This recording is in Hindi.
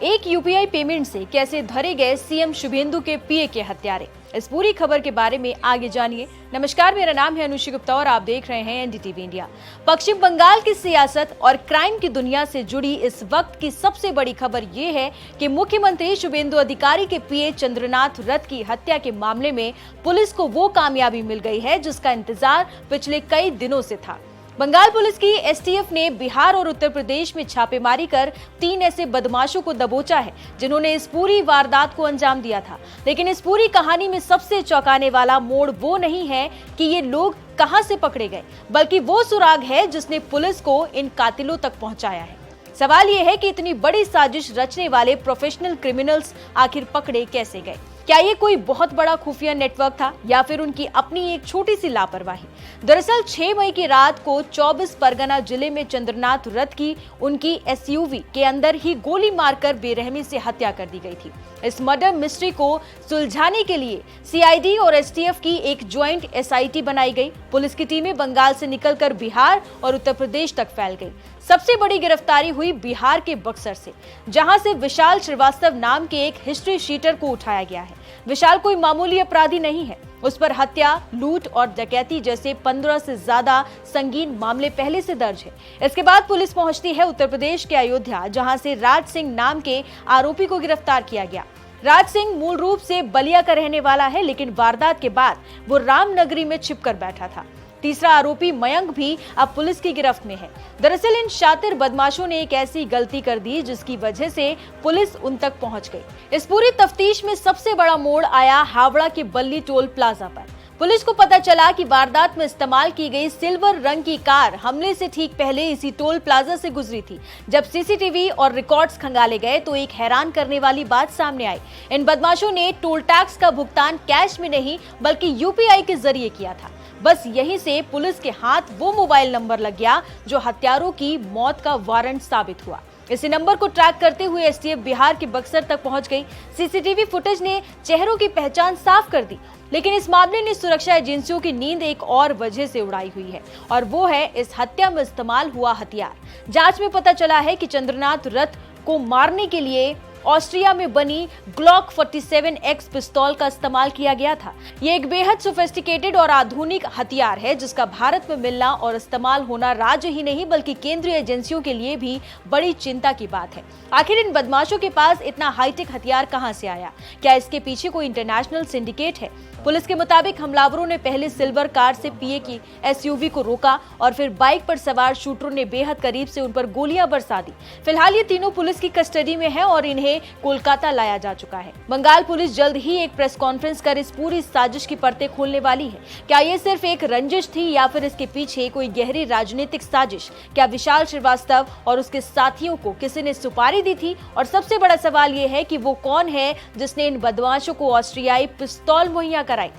एक यूपीआई पेमेंट से कैसे धरे गए सीएम शुभेंदु के पीए के हत्यारे। इस पूरी खबर के बारे में आगे जानिए। नमस्कार, मेरा नाम है अनुषी गुप्ता और आप देख रहे हैं एनडीटीवी इंडिया। पश्चिम बंगाल की सियासत और क्राइम की दुनिया से जुड़ी इस वक्त की सबसे बड़ी खबर ये है कि मुख्यमंत्री शुभेंदु अधिकारी के पीए चंद्रनाथ रथ की हत्या के मामले में पुलिस को वो कामयाबी मिल गई है जिसका इंतजार पिछले कई दिनों से था। बंगाल पुलिस की एसटीएफ ने बिहार और उत्तर प्रदेश में छापेमारी कर 3 ऐसे बदमाशों को दबोचा है जिन्होंने इस पूरी वारदात को अंजाम दिया था। लेकिन इस पूरी कहानी में सबसे चौंकाने वाला मोड़ वो नहीं है कि ये लोग कहां से पकड़े गए, बल्कि वो सुराग है जिसने पुलिस को इन कातिलों तक पहुंचाया है। सवाल ये है कि इतनी बड़ी साजिश रचने वाले प्रोफेशनल क्रिमिनल्स आखिर पकड़े कैसे गए। क्या ये कोई बहुत बड़ा खुफिया नेटवर्क था या फिर उनकी अपनी एक छोटी सी लापरवाही। दरअसल 6 मई की रात को 24 परगना जिले में चंद्रनाथ रथ की उनकी एसयूवी के अंदर ही गोली मारकर बेरहमी से हत्या कर दी गई थी। इस मर्डर मिस्ट्री को सुलझाने के लिए सीआईडी और एसटीएफ की एक ज्वाइंट एसआईटी बनाई गई। पुलिस की टीमें बंगाल से निकलकर बिहार और उत्तर प्रदेश तक फैल गई। सबसे बड़ी गिरफ्तारी हुई बिहार के बक्सर से, जहां से विशाल श्रीवास्तव नाम के एक हिस्ट्री शीटर को उठाया गया है। विशाल कोई मामूली अपराधी नहीं है, उस पर हत्या, लूट और डकैती जैसे 15 से ज्यादा संगीन मामले पहले से दर्ज है। इसके बाद पुलिस पहुंचती है उत्तर प्रदेश के अयोध्या, जहां से राज सिंह नाम के आरोपी को गिरफ्तार किया गया। राज सिंह मूल रूप से बलिया का रहने वाला है, लेकिन वारदात के बाद वो रामनगरी में छिपकर बैठा था। तीसरा आरोपी मयंक भी अब पुलिस की गिरफ्त में है। दरअसल इन शातिर बदमाशों ने एक ऐसी गलती कर दी जिसकी वजह से पुलिस उन तक पहुंच गई। इस पूरी तफ्तीश में सबसे बड़ा मोड़ आया हावड़ा के बल्ली टोल प्लाजा पर। पुलिस को पता चला कि वारदात में इस्तेमाल की गई सिल्वर रंग की कार हमले से ठीक पहले इसी टोल प्लाजा से गुजरी थी। जब सीसीटीवी और रिकॉर्ड्स खंगाले गए तो एक हैरान करने वाली बात सामने आई। इन बदमाशों ने टोल टैक्स का भुगतान कैश में नहीं बल्कि यूपीआई के जरिए किया था। बस यहीं से पुलिस के हाथ वो मोबाइल नंबर लग गया जो हत्यारों की मौत का वारंट साबित हुआ। इसी नंबर को ट्रैक करते हुए एसटीएफ बिहार के बक्सर तक पहुंच गई। सीसीटीवी फुटेज ने चेहरों की पहचान साफ कर दी, लेकिन इस मामले ने सुरक्षा एजेंसियों की नींद एक और वजह से उड़ाई हुई है, और वो है इस हत्या में इस्तेमाल हुआ हथियार। जांच में पता चला है कि चंद्रनाथ रथ को मारने के लिए ऑस्ट्रिया में बनी ग्लॉक 47X पिस्तौल का इस्तेमाल किया गया था। ये एक बेहद सोफिस्टिकेटेड और आधुनिक हथियार है जिसका भारत में मिलना और इस्तेमाल होना राज्य ही नहीं बल्कि केंद्रीय एजेंसियों के लिए भी बड़ी चिंता की बात है। आखिर इन बदमाशों के पास इतना हाईटेक हथियार कहां से आया? क्या इसके पीछे कोई इंटरनेशनल सिंडिकेट है? पुलिस के मुताबिक हमलावरों ने पहले सिल्वर कार से पीए की एसयूवी को रोका और फिर बाइक पर सवार शूटरों ने बेहद करीब से उन पर गोलियां बरसा दी। फिलहाल ये तीनों पुलिस की कस्टडी में हैं और इन्हें कोलकाता लाया जा चुका है। बंगाल पुलिस जल्द ही एक प्रेस कॉन्फ्रेंस कर इस पूरी साजिश की परतें खोलने वाली है। क्या ये सिर्फ एक रंजिश थी या फिर इसके पीछे कोई गहरी राजनीतिक साजिश? क्या विशाल श्रीवास्तव और उसके साथियों को किसी ने सुपारी दी थी? और सबसे बड़ा सवाल ये है कि वो कौन है जिसने इन बदमाशों को ऑस्ट्रियाई पिस्तौल मुहैया कराई?